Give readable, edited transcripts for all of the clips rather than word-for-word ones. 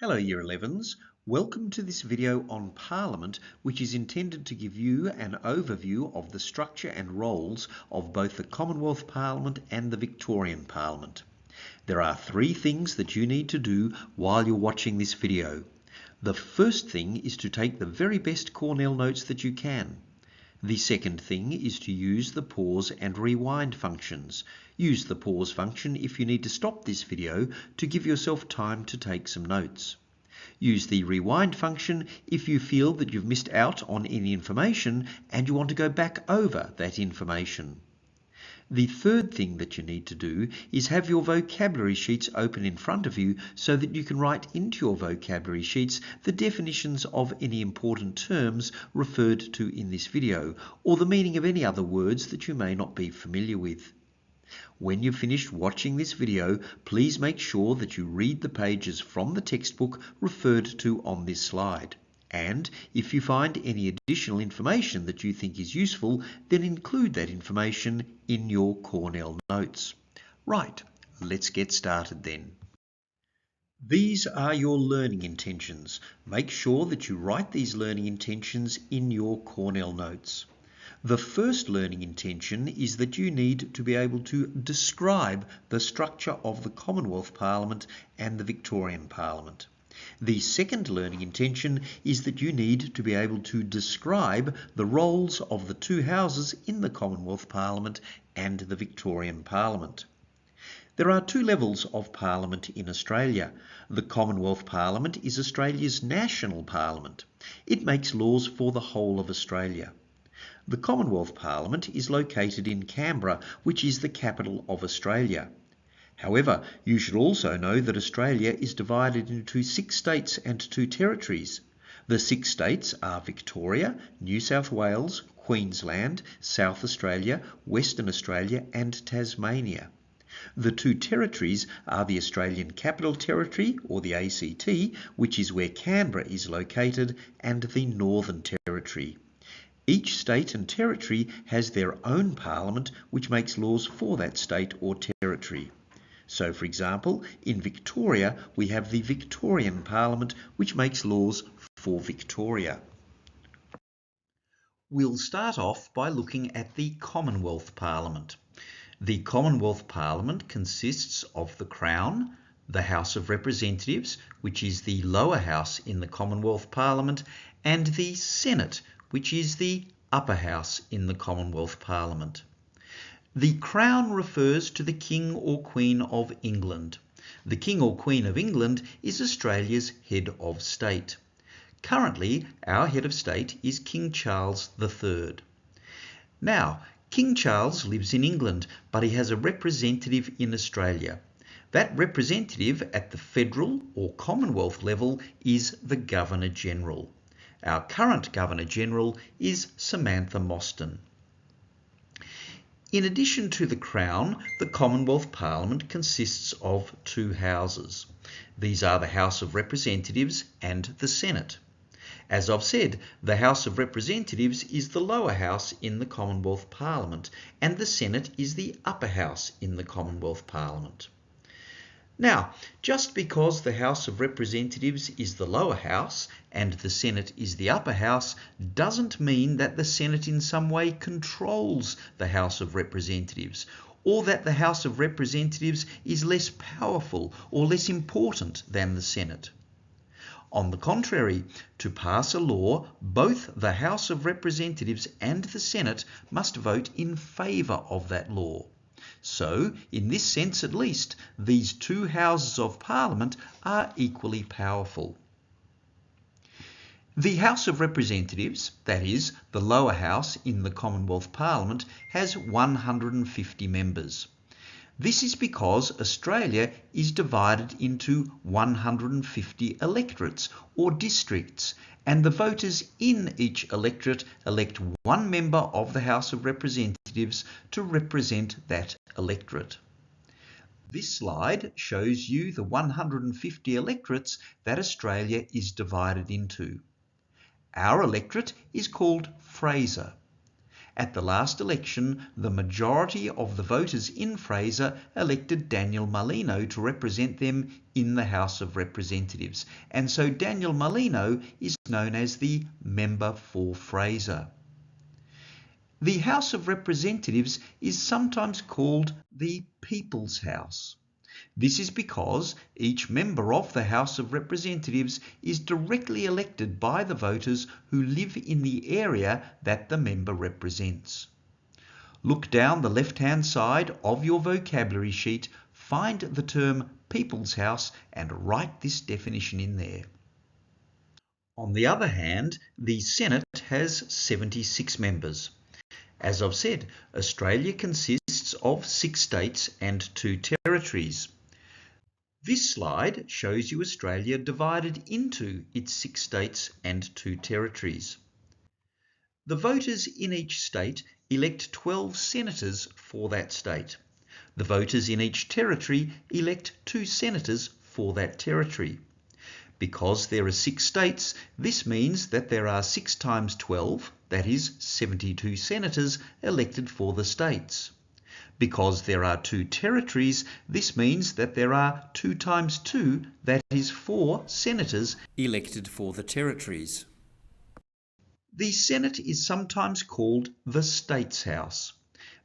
Hello Year 11s, welcome to this video on Parliament, which is intended to give you an overview of the structure and roles of both the Commonwealth Parliament and the Victorian Parliament. There are three things that you need to do while you're watching this video. The first thing is to take the very best Cornell notes that you can. The second thing is to use the pause and rewind functions. Use the pause function if you need to stop this video to give yourself time to take some notes. Use the rewind function if you feel that you've missed out on any information and you want to go back over that information. The third thing that you need to do is have your vocabulary sheets open in front of you so that you can write into your vocabulary sheets the definitions of any important terms referred to in this video, or the meaning of any other words that you may not be familiar with. When you've finished watching this video, please make sure that you read the pages from the textbook referred to on this slide. And if you find any additional information that you think is useful, then include that information in your Cornell notes. Right, let's get started then. These are your learning intentions. Make sure that you write these learning intentions in your Cornell notes. The first learning intention is that you need to be able to describe the structure of the Commonwealth Parliament and the Victorian Parliament. The second learning intention is that you need to be able to describe the roles of the two houses in the Commonwealth Parliament and the Victorian Parliament. There are two levels of Parliament in Australia. The Commonwealth Parliament is Australia's national parliament. It makes laws for the whole of Australia. The Commonwealth Parliament is located in Canberra, which is the capital of Australia. However, you should also know that Australia is divided into 6 states and 2 territories. The 6 states are Victoria, New South Wales, Queensland, South Australia, Western Australia and Tasmania. The 2 territories are the Australian Capital Territory, or the ACT, which is where Canberra is located, and the Northern Territory. Each state and territory has their own parliament which makes laws for that state or territory. So, for example, in Victoria we have the Victorian Parliament which makes laws for Victoria. We'll start off by looking at the Commonwealth Parliament. The Commonwealth Parliament consists of the Crown, the House of Representatives, which is the lower house in the Commonwealth Parliament, and the Senate, which is the upper house in the Commonwealth Parliament. The Crown refers to the King or Queen of England. The King or Queen of England is Australia's head of state. Currently, our head of state is King Charles III. Now, King Charles lives in England, but he has a representative in Australia. That representative at the federal or Commonwealth level is the Governor-General. Our current Governor-General is Samantha Mostyn. In addition to the Crown, the Commonwealth Parliament consists of 2 houses. These are the House of Representatives and the Senate. As I've said, the House of Representatives is the lower house in the Commonwealth Parliament, and the Senate is the upper house in the Commonwealth Parliament. Now, just because the House of Representatives is the lower house and the Senate is the upper house doesn't mean that the Senate in some way controls the House of Representatives, or that the House of Representatives is less powerful or less important than the Senate. On the contrary, to pass a law, both the House of Representatives and the Senate must vote in favour of that law. So, in this sense at least, these 2 houses of Parliament are equally powerful. The House of Representatives, that is, the lower house in the Commonwealth Parliament, has 150 members. This is because Australia is divided into 150 electorates or districts, and the voters in each electorate elect 1 member of the House of Representatives to represent that electorate. This slide shows you the 150 electorates that Australia is divided into. Our electorate is called Fraser. At the last election, the majority of the voters in Fraser elected Daniel Molino to represent them in the House of Representatives, and so Daniel Molino is known as the member for Fraser. The House of Representatives is sometimes called the People's House. This is because each member of the House of Representatives is directly elected by the voters who live in the area that the member represents. Look down the left-hand side of your vocabulary sheet, find the term People's House and write this definition in there. On the other hand, the Senate has 76 members. As I've said, Australia consists of 6 states and 2 territories. This slide shows you Australia divided into its 6 states and 2 territories. The voters in each state elect 12 senators for that state. The voters in each territory elect 2 senators for that territory. Because there are 6 states, this means that there are 6 times 12, that is 72 senators elected for the states. Because there are 2 territories, this means that there are 2 times 2, that is 4 senators elected for the territories. The Senate is sometimes called the States House.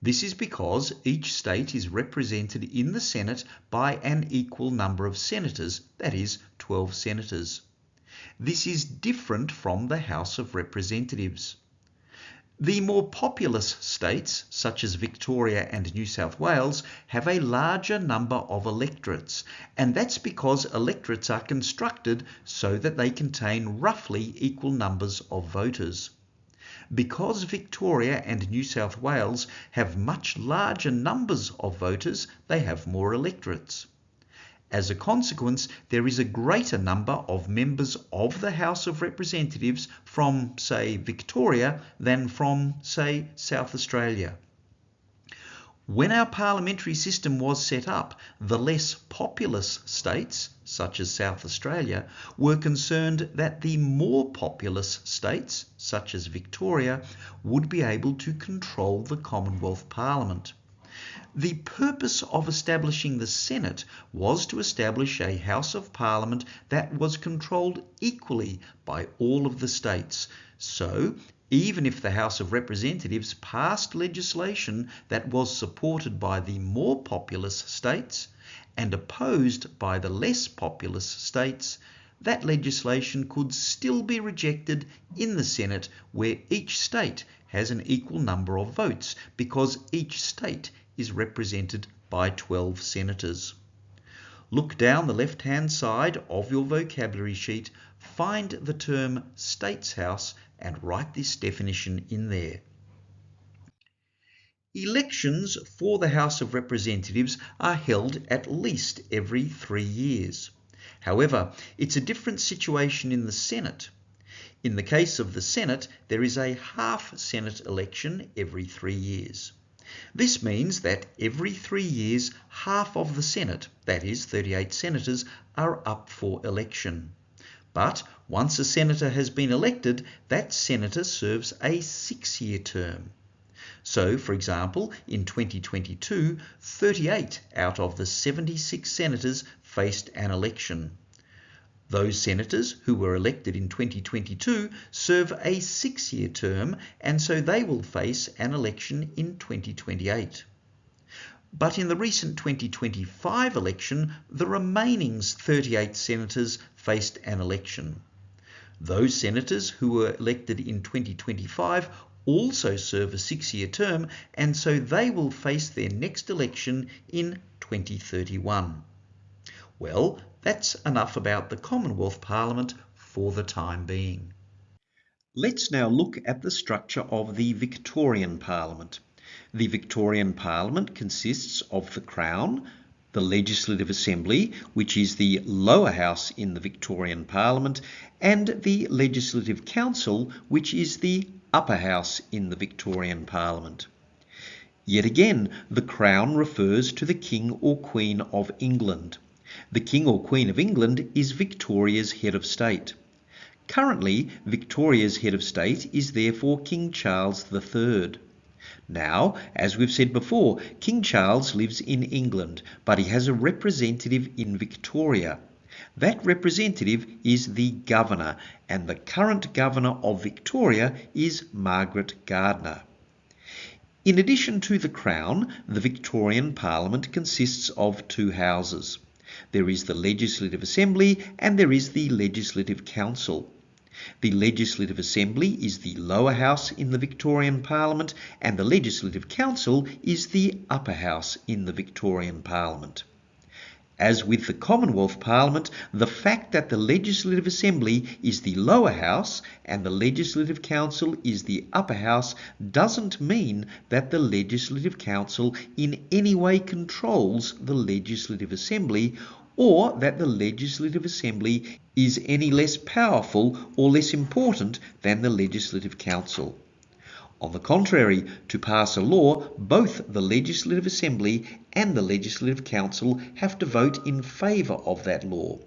This is because each state is represented in the Senate by an equal number of senators, that is 12 senators. This is different from the House of Representatives. The more populous states, such as Victoria and New South Wales, have a larger number of electorates, and that's because electorates are constructed so that they contain roughly equal numbers of voters. Because Victoria and New South Wales have much larger numbers of voters, they have more electorates. As a consequence, there is a greater number of members of the House of Representatives from, say, Victoria than from, say, South Australia. When our parliamentary system was set up, the less populous states, such as South Australia, were concerned that the more populous states, such as Victoria, would be able to control the Commonwealth Parliament. The purpose of establishing the Senate was to establish a House of Parliament that was controlled equally by all of the states. So, even if the House of Representatives passed legislation that was supported by the more populous states and opposed by the less populous states, that legislation could still be rejected in the Senate, where each state has an equal number of votes, because each state is represented by 12 senators. Look down the left-hand side of your vocabulary sheet, find the term States House and write this definition in there. Elections for the House of Representatives are held at least every 3 years. However, it's a different situation in the Senate. In the case of the Senate, there is a half Senate election every 3 years. This means that every 3 years, half of the Senate, that is 38 senators, are up for election. But once a senator has been elected, that senator serves a 6-year term. So, for example, in 2022, 38 out of the 76 senators faced an election. Those senators who were elected in 2022 serve a 6-year term, and so they will face an election in 2028. But in the recent 2025 election, the remaining 38 senators faced an election. Those senators who were elected in 2025 also serve a 6-year term, and so they will face their next election in 2031. Well, that's enough about the Commonwealth Parliament for the time being. Let's now look at the structure of the Victorian Parliament. The Victorian Parliament consists of the Crown, the Legislative Assembly, which is the lower house in the Victorian Parliament, and the Legislative Council, which is the upper house in the Victorian Parliament. Yet again, the Crown refers to the King or Queen of England. The King or Queen of England is Victoria's head of state. Currently, Victoria's head of state is therefore King Charles III. Now, as we've said before, King Charles lives in England, but he has a representative in Victoria. That representative is the Governor, and the current Governor of Victoria is Margaret Gardner. In addition to the Crown, the Victorian Parliament consists of two houses. There is the Legislative Assembly and there is the Legislative Council. The Legislative Assembly is the lower house in the Victorian Parliament, and the Legislative Council is the upper house in the Victorian Parliament. As with the Commonwealth Parliament, the fact that the Legislative Assembly is the lower house and the Legislative Council is the upper house doesn't mean that the Legislative Council in any way controls the Legislative Assembly, or that the Legislative Assembly is any less powerful or less important than the Legislative Council. On the contrary, to pass a law, both the Legislative Assembly and the Legislative Council have to vote in favour of that law.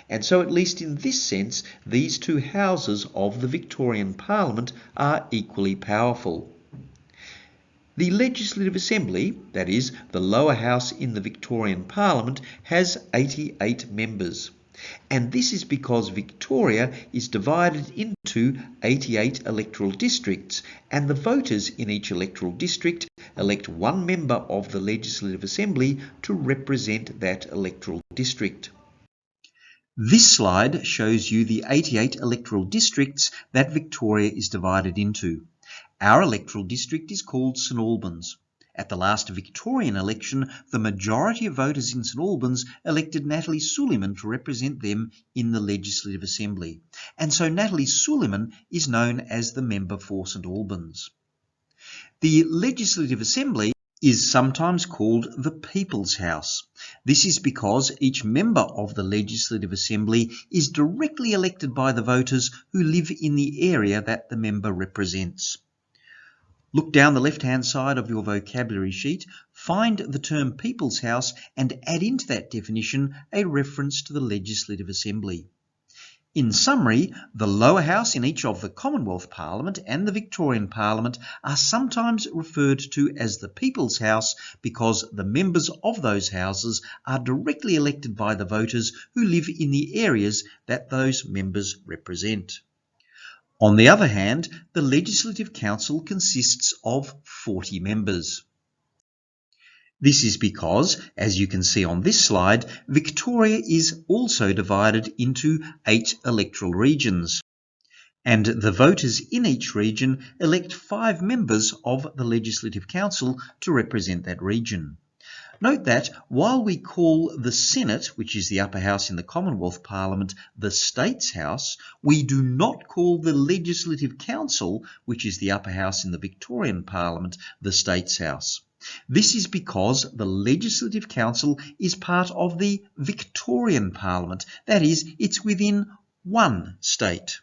And so, at least in this sense, these two houses of the Victorian Parliament are equally powerful. The Legislative Assembly, that is, the lower house in the Victorian Parliament, has 88 members. And this is because Victoria is divided into 88 electoral districts, and the voters in each electoral district elect one member of the Legislative Assembly to represent that electoral district. This slide shows you the 88 electoral districts that Victoria is divided into. Our electoral district is called St Albans. At the last Victorian election, the majority of voters in St Albans elected Natalie Suleiman to represent them in the Legislative Assembly. And so Natalie Suleiman is known as the member for St Albans. The Legislative Assembly is sometimes called the People's House. This is because each member of the Legislative Assembly is directly elected by the voters who live in the area that the member represents. Look down the left-hand side of your vocabulary sheet, find the term People's House and add into that definition a reference to the Legislative Assembly. In summary, the lower house in each of the Commonwealth Parliament and the Victorian Parliament are sometimes referred to as the People's House because the members of those houses are directly elected by the voters who live in the areas that those members represent. On the other hand, the Legislative Council consists of 40 members. This is because, as you can see on this slide, Victoria is also divided into 8 electoral regions, and the voters in each region elect 5 members of the Legislative Council to represent that region. Note that while we call the Senate, which is the upper house in the Commonwealth Parliament, the States House, we do not call the Legislative Council, which is the upper house in the Victorian Parliament, the States House. This is because the Legislative Council is part of the Victorian Parliament. That is, it's within one state.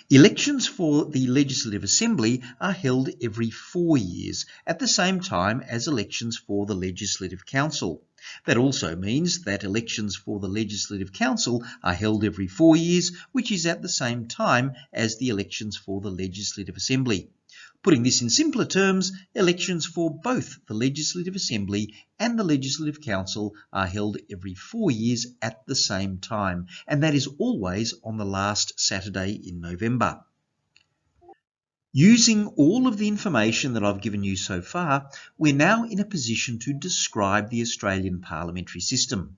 Elections for the Legislative Assembly are held every 4 years, at the same time as elections for the Legislative Council. That also means that elections for the Legislative Council are held every 4 years, which is at the same time as the elections for the Legislative Assembly. Putting this in simpler terms, elections for both the Legislative Assembly and the Legislative Council are held every 4 years at the same time, and that is always on the last Saturday in November. Using all of the information that I've given you so far, we're now in a position to describe the Australian parliamentary system.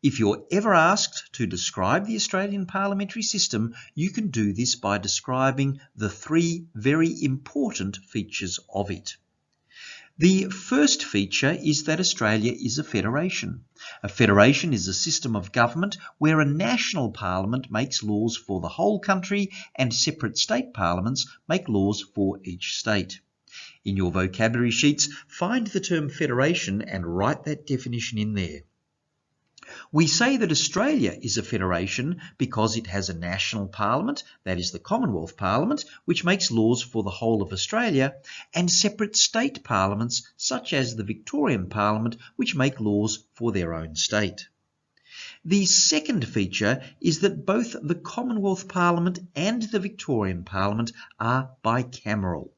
If you're ever asked to describe the Australian parliamentary system, you can do this by describing the 3 very important features of it. The first feature is that Australia is a federation. A federation is a system of government where a national parliament makes laws for the whole country and separate state parliaments make laws for each state. In your vocabulary sheets, find the term federation and write that definition in there. We say that Australia is a federation because it has a national parliament, that is the Commonwealth Parliament, which makes laws for the whole of Australia, and separate state parliaments such as the Victorian Parliament, which make laws for their own state. The second feature is that both the Commonwealth Parliament and the Victorian Parliament are bicameral.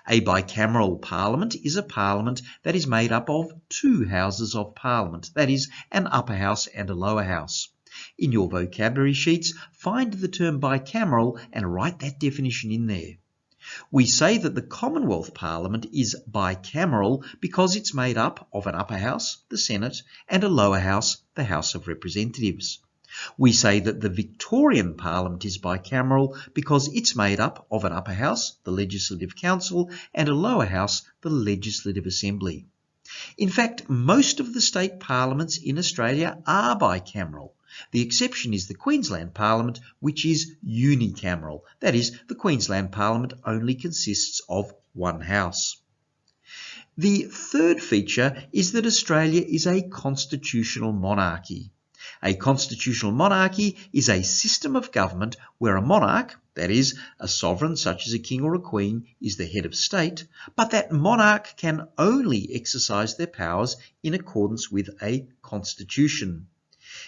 A bicameral parliament is a parliament that is made up of two houses of parliament, that is, an upper house and a lower house. In your vocabulary sheets, find the term bicameral and write that definition in there. We say that the Commonwealth Parliament is bicameral because it's made up of an upper house, the Senate, and a lower house, the House of Representatives. We say that the Victorian Parliament is bicameral because it's made up of an upper house, the Legislative Council, and a lower house, the Legislative Assembly. In fact, most of the state parliaments in Australia are bicameral. The exception is the Queensland Parliament, which is unicameral. That is, the Queensland Parliament only consists of one house. The third feature is that Australia is a constitutional monarchy. A constitutional monarchy is a system of government where a monarch, that is, a sovereign such as a king or a queen, is the head of state, but that monarch can only exercise their powers in accordance with a constitution.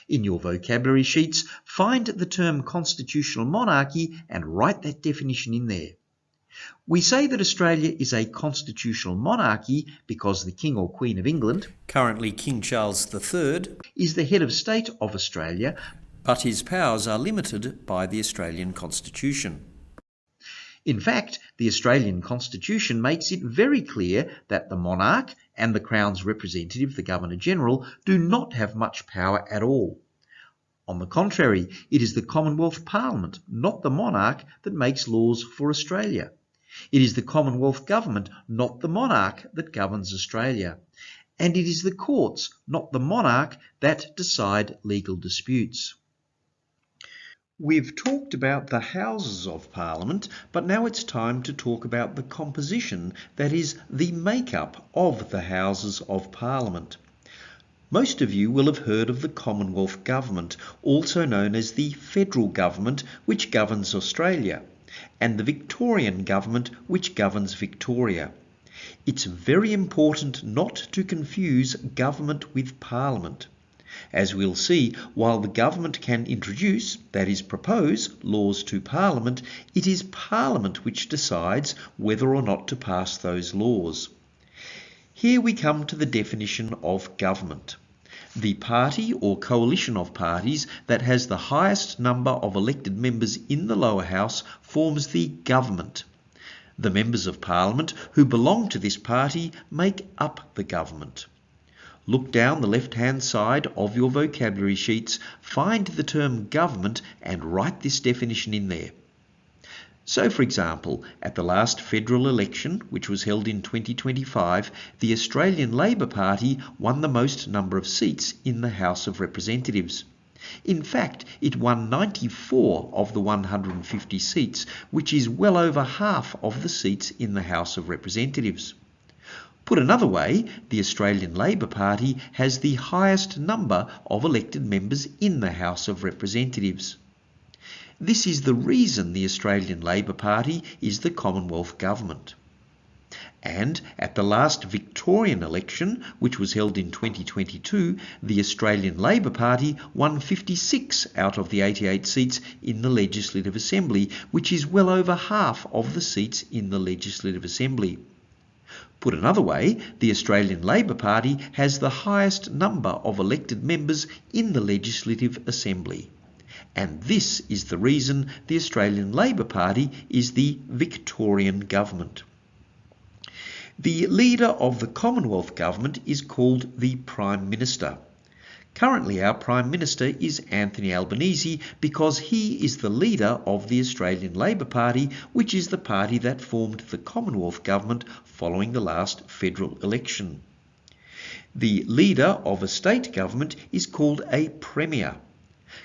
In your vocabulary sheets, find the term constitutional monarchy and write that definition in there. We say that Australia is a constitutional monarchy because the King or Queen of England, currently King Charles III, is the head of state of Australia, but his powers are limited by the Australian Constitution. In fact, the Australian Constitution makes it very clear that the monarch and the Crown's representative, the Governor-General, do not have much power at all. On the contrary, it is the Commonwealth Parliament, not the monarch, that makes laws for Australia. It is the Commonwealth Government, not the monarch, that governs Australia. And it is the courts, not the monarch, that decide legal disputes. We've talked about the Houses of Parliament, but now it's time to talk about the composition, that is, the makeup of the Houses of Parliament. Most of you will have heard of the Commonwealth Government, also known as the Federal Government, which governs Australia, and the Victorian Government, which governs Victoria. It's very important not to confuse government with Parliament. As we'll see, while the government can introduce, that is propose, laws to Parliament, it is Parliament which decides whether or not to pass those laws. Here we come to the definition of government. The party or coalition of parties that has the highest number of elected members in the lower house forms the government. The members of Parliament who belong to this party make up the government. Look down the left-hand side of your vocabulary sheets, find the term government and write this definition in there. So, for example, at the last federal election, which was held in 2025, the Australian Labor Party won the most number of seats in the House of Representatives. In fact, it won 94 of the 150 seats, which is well over half of the seats in the House of Representatives. Put another way, the Australian Labor Party has the highest number of elected members in the House of Representatives. This is the reason the Australian Labor Party is the Commonwealth Government. And at the last Victorian election, which was held in 2022, the Australian Labor Party won 56 out of the 88 seats in the Legislative Assembly, which is well over half of the seats in the Legislative Assembly. Put another way, the Australian Labor Party has the highest number of elected members in the Legislative Assembly. And this is the reason the Australian Labor Party is the Victorian Government. The leader of the Commonwealth Government is called the Prime Minister. Currently our Prime Minister is Anthony Albanese because he is the leader of the Australian Labor Party, which is the party that formed the Commonwealth Government following the last federal election. The leader of a state government is called a Premier.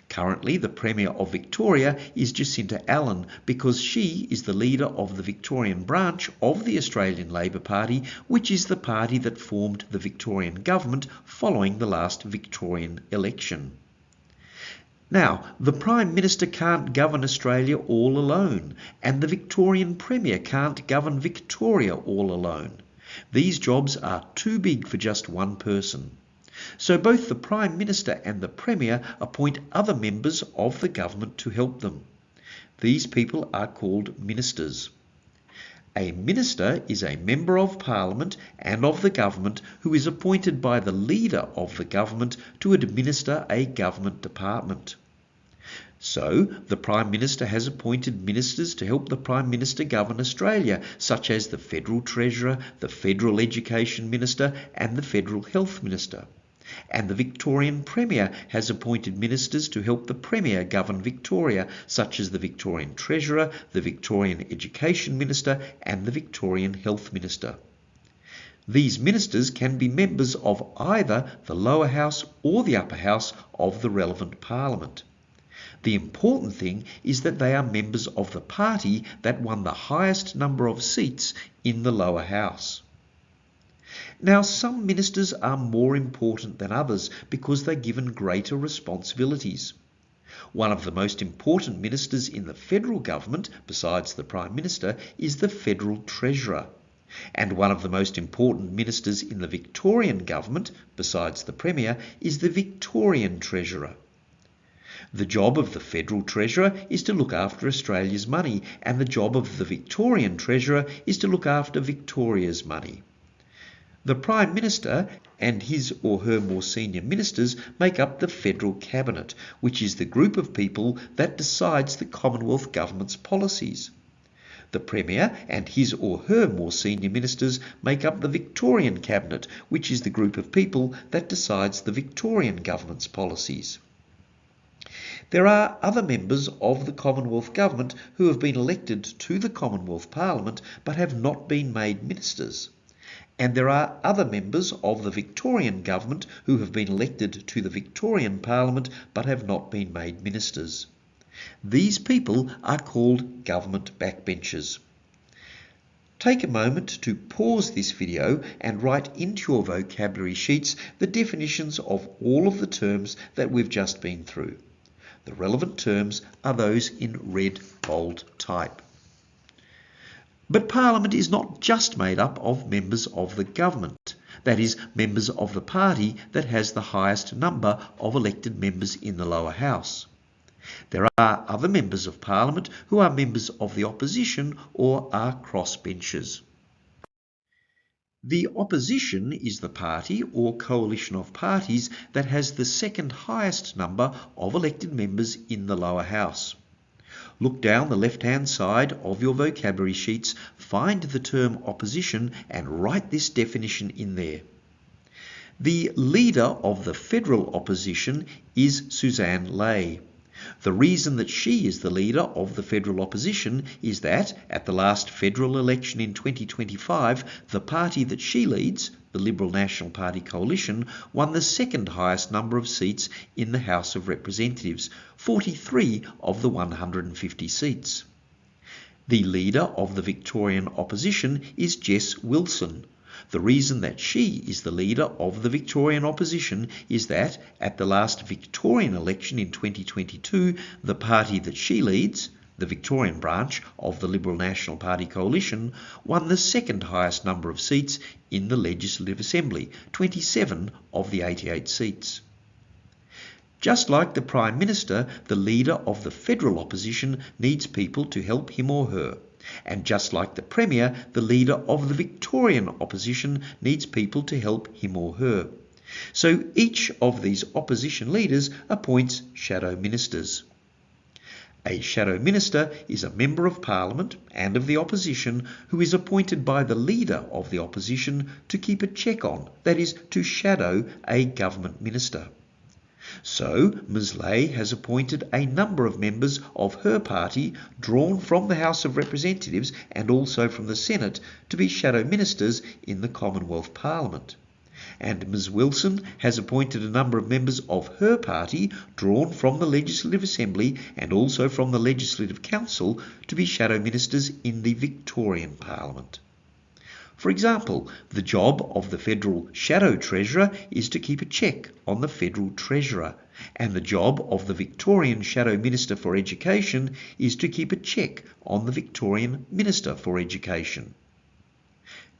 Currently, the Premier of Victoria is Jacinta Allan because she is the leader of the Victorian branch of the Australian Labor Party, which is the party that formed the Victorian government following the last Victorian election. Now, the Prime Minister can't govern Australia all alone, and the Victorian Premier can't govern Victoria all alone. These jobs are too big for just one person. So both the Prime Minister and the Premier appoint other members of the government to help them. These people are called ministers. A minister is a member of Parliament and of the government who is appointed by the leader of the government to administer a government department. So, the Prime Minister has appointed ministers to help the Prime Minister govern Australia, such as the Federal Treasurer, the Federal Education Minister and the Federal Health Minister. And the Victorian Premier has appointed ministers to help the Premier govern Victoria, such as the Victorian Treasurer, the Victorian Education Minister and the Victorian Health Minister. These ministers can be members of either the lower house or the upper house of the relevant Parliament. The important thing is that they are members of the party that won the highest number of seats in the lower house. Now, some ministers are more important than others because they're given greater responsibilities. One of the most important ministers in the federal government, besides the Prime Minister, is the Federal Treasurer. And one of the most important ministers in the Victorian government, besides the Premier, is the Victorian Treasurer. The job of the Federal Treasurer is to look after Australia's money, and the job of the Victorian Treasurer is to look after Victoria's money. The Prime Minister and his or her more senior ministers make up the Federal Cabinet, which is the group of people that decides the Commonwealth Government's policies. The Premier and his or her more senior ministers make up the Victorian Cabinet, which is the group of people that decides the Victorian Government's policies. There are other members of the Commonwealth Government who have been elected to the Commonwealth Parliament but have not been made ministers. And there are other members of the Victorian Government who have been elected to the Victorian Parliament but have not been made ministers. These people are called government backbenchers. Take a moment to pause this video and write into your vocabulary sheets the definitions of all of the terms that we've just been through. The relevant terms are those in red bold type. But Parliament is not just made up of members of the government, that is, members of the party that has the highest number of elected members in the lower house. There are other members of Parliament who are members of the opposition or are crossbenchers. The opposition is the party or coalition of parties that has the second highest number of elected members in the lower house. Look down the left-hand side of your vocabulary sheets, find the term opposition and write this definition in there. The leader of the federal opposition is Suzanne Ley. The reason that she is the leader of the federal opposition is that at the last federal election in 2025, the party that she leads, the Liberal National Party coalition, won the second highest number of seats in the House of Representatives, 43 of the 150 seats. The leader of the Victorian opposition is Jess Wilson. The reason that she is the leader of the Victorian opposition is that at the last Victorian election in 2022, the party that she leads, the Victorian branch of the Liberal National Party coalition, won the second highest number of seats in the Legislative Assembly, 27 of the 88 seats. Just like the Prime Minister, the leader of the federal opposition needs people to help him or her. And just like the Premier, the leader of the Victorian opposition needs people to help him or her. So each of these opposition leaders appoints shadow ministers. A shadow minister is a member of Parliament and of the opposition who is appointed by the leader of the opposition to keep a check on, that is, to shadow a government minister. So, Ms. Ley has appointed a number of members of her party drawn from the House of Representatives and also from the Senate to be shadow ministers in the Commonwealth Parliament. And Ms. Wilson has appointed a number of members of her party drawn from the Legislative Assembly and also from the Legislative Council to be shadow ministers in the Victorian Parliament. For example, the job of the Federal Shadow Treasurer is to keep a check on the Federal Treasurer, and the job of the Victorian Shadow Minister for Education is to keep a check on the Victorian Minister for Education.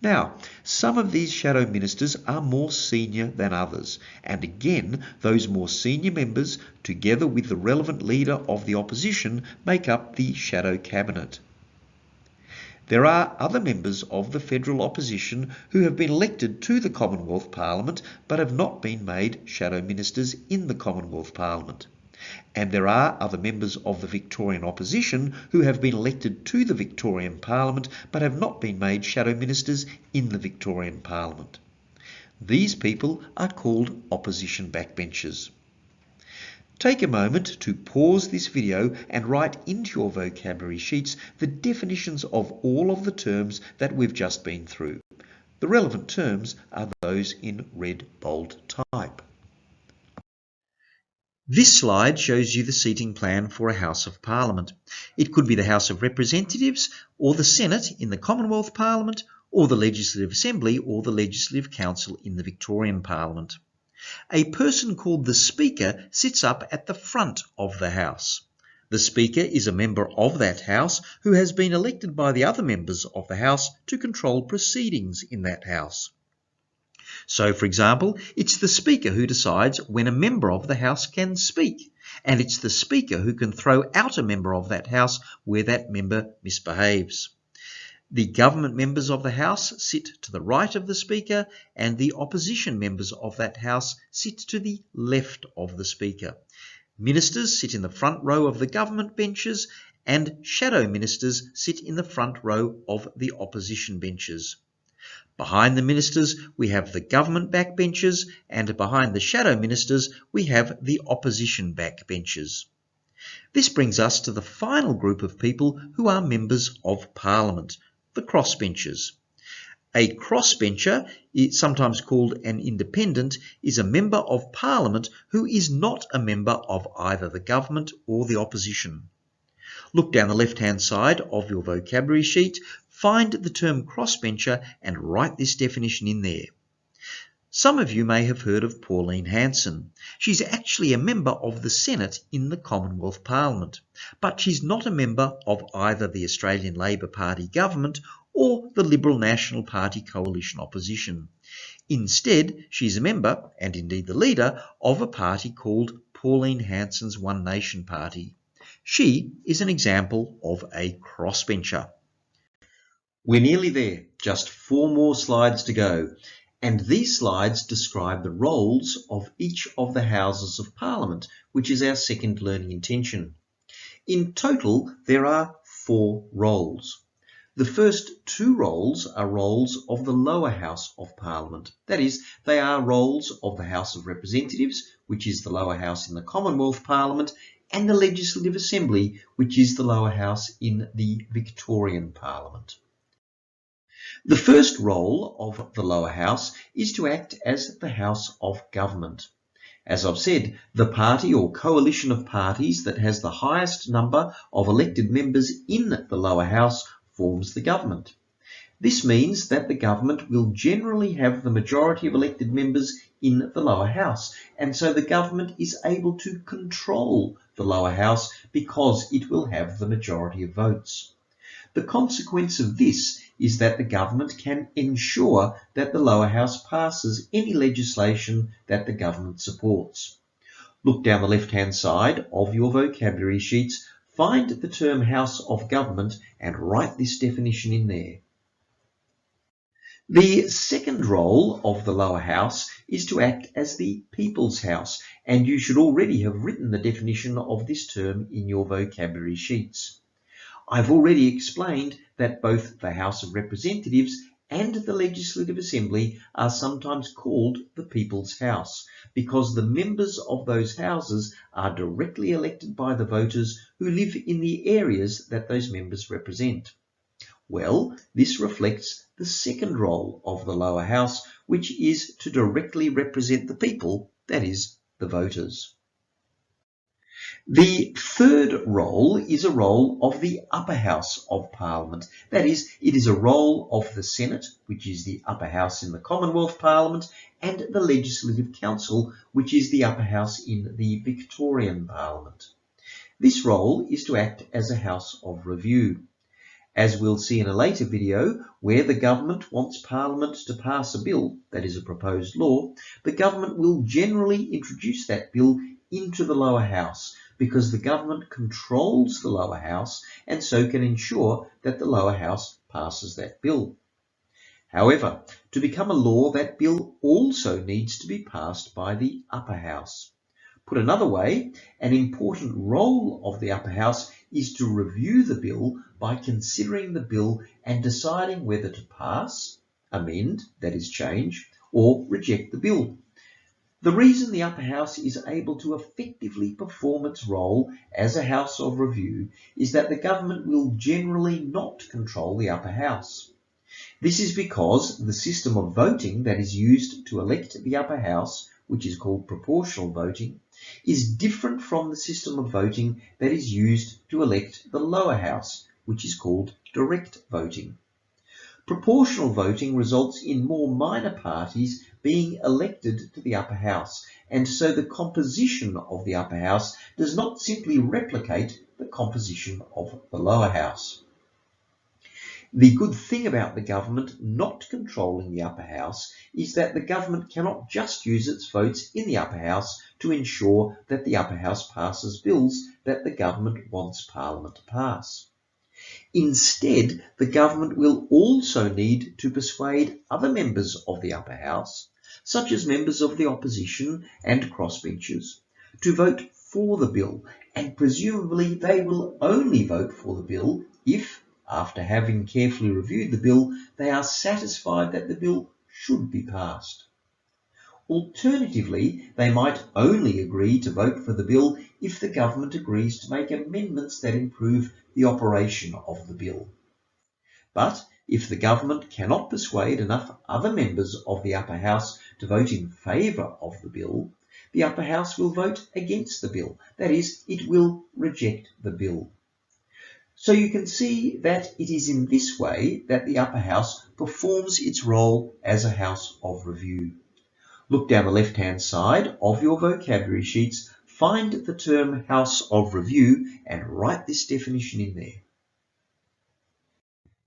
Now, some of these shadow ministers are more senior than others, and again, those more senior members, together with the relevant leader of the opposition, make up the shadow cabinet. There are other members of the federal opposition who have been elected to the Commonwealth Parliament but have not been made shadow ministers in the Commonwealth Parliament. And there are other members of the Victorian opposition who have been elected to the Victorian Parliament but have not been made shadow ministers in the Victorian Parliament. These people are called opposition backbenchers. Take a moment to pause this video and write into your vocabulary sheets the definitions of all of the terms that we've just been through. The relevant terms are those in red bold type. This slide shows you the seating plan for a House of Parliament. It could be the House of Representatives or the Senate in the Commonwealth Parliament, or the Legislative Assembly or the Legislative Council in the Victorian Parliament. A person called the Speaker sits up at the front of the House. The Speaker is a member of that House who has been elected by the other members of the House to control proceedings in that House. So, for example, it's the Speaker who decides when a member of the House can speak, and it's the Speaker who can throw out a member of that House where that member misbehaves. The government members of the House sit to the right of the Speaker, and the opposition members of that House sit to the left of the Speaker. Ministers sit in the front row of the government benches, and shadow ministers sit in the front row of the opposition benches. Behind the ministers, we have the government backbenchers, and behind the shadow ministers, we have the opposition backbenchers. This brings us to the final group of people who are members of Parliament, the crossbenchers. A crossbencher, sometimes called an independent, is a member of Parliament who is not a member of either the government or the opposition. Look down the left-hand side of your vocabulary sheet, find the term crossbencher and write this definition in there. Some of you may have heard of Pauline Hanson. She's actually a member of the Senate in the Commonwealth Parliament, but she's not a member of either the Australian Labor Party government or the Liberal National Party coalition opposition. Instead, she's a member, and indeed the leader, of a party called Pauline Hanson's One Nation Party. She is an example of a crossbencher. We're nearly there, just 4 more slides to go. And these slides describe the roles of each of the Houses of Parliament, which is our second learning intention. In total, there are 4 roles. The first 2 roles are roles of the lower House of Parliament. That is, they are roles of the House of Representatives, which is the lower house in the Commonwealth Parliament, and the Legislative Assembly, which is the lower house in the Victorian Parliament. The first role of the lower house is to act as the House of Government. As I've said, the party or coalition of parties that has the highest number of elected members in the lower house forms the government. This means that the government will generally have the majority of elected members in the lower house, and so the government is able to control the lower house because it will have the majority of votes. The consequence of this is that the government can ensure that the lower house passes any legislation that the government supports. Look down the left-hand side of your vocabulary sheets, find the term House of Government and write this definition in there. The second role of the lower house is to act as the People's House, and you should already have written the definition of this term in your vocabulary sheets. I've already explained that both the House of Representatives and the Legislative Assembly are sometimes called the People's House because the members of those houses are directly elected by the voters who live in the areas that those members represent. Well, this reflects the second role of the lower house, which is to directly represent the people, that is, the voters. The third role is a role of the upper house of Parliament. That is, it is a role of the Senate, which is the upper house in the Commonwealth Parliament, and the Legislative Council, which is the upper house in the Victorian Parliament. This role is to act as a house of review. As we'll see in a later video, where the government wants Parliament to pass a bill, that is a proposed law, the government will generally introduce that bill into the lower house because the government controls the lower house and so can ensure that the lower house passes that bill. However, to become a law, that bill also needs to be passed by the upper house. Put another way, an important role of the upper house is to review the bill by considering the bill and deciding whether to pass, amend, that is change, or reject the bill. The reason the upper house is able to effectively perform its role as a house of review is that the government will generally not control the upper house. This is because the system of voting that is used to elect the upper house, which is called proportional voting, is different from the system of voting that is used to elect the lower house, which is called direct voting. Proportional voting results in more minor parties being elected to the upper house, and so the composition of the upper house does not simply replicate the composition of the lower house. The good thing about the government not controlling the upper house is that the government cannot just use its votes in the upper house to ensure that the upper house passes bills that the government wants Parliament to pass. Instead, the government will also need to persuade other members of the upper house, such as members of the opposition and crossbenchers, to vote for the bill, and presumably they will only vote for the bill if, after having carefully reviewed the bill, they are satisfied that the bill should be passed. Alternatively, they might only agree to vote for the bill if the government agrees to make amendments that improve the operation of the bill. But if the government cannot persuade enough other members of the upper house to vote in favour of the bill, the upper house will vote against the bill. That is, it will reject the bill. So you can see that it is in this way that the upper house performs its role as a house of review. Look down the left-hand side of your vocabulary sheets, find the term House of Review and write this definition in there.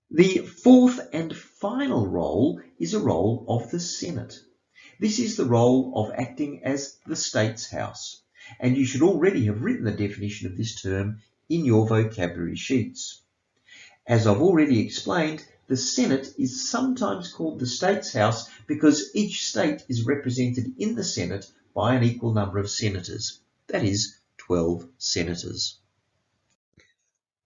The fourth and final role is a role of the Senate. This is the role of acting as the State's House, and you should already have written the definition of this term in your vocabulary sheets. As I've already explained, the Senate is sometimes called the State's House because each state is represented in the Senate by an equal number of senators, that is, 12 senators.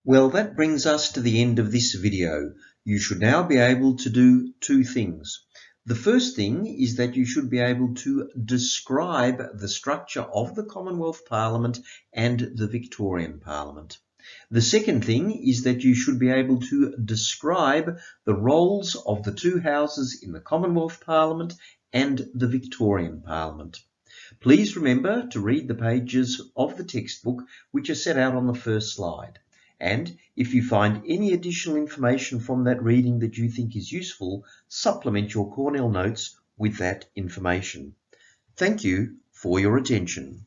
Well, that brings us to the end of this video. You should now be able to do two things. The first thing is that you should be able to describe the structure of the Commonwealth Parliament and the Victorian Parliament. The second thing is that you should be able to describe the roles of the two houses in the Commonwealth Parliament and the Victorian Parliament. Please remember to read the pages of the textbook which are set out on the first slide. And if you find any additional information from that reading that you think is useful, supplement your Cornell notes with that information. Thank you for your attention.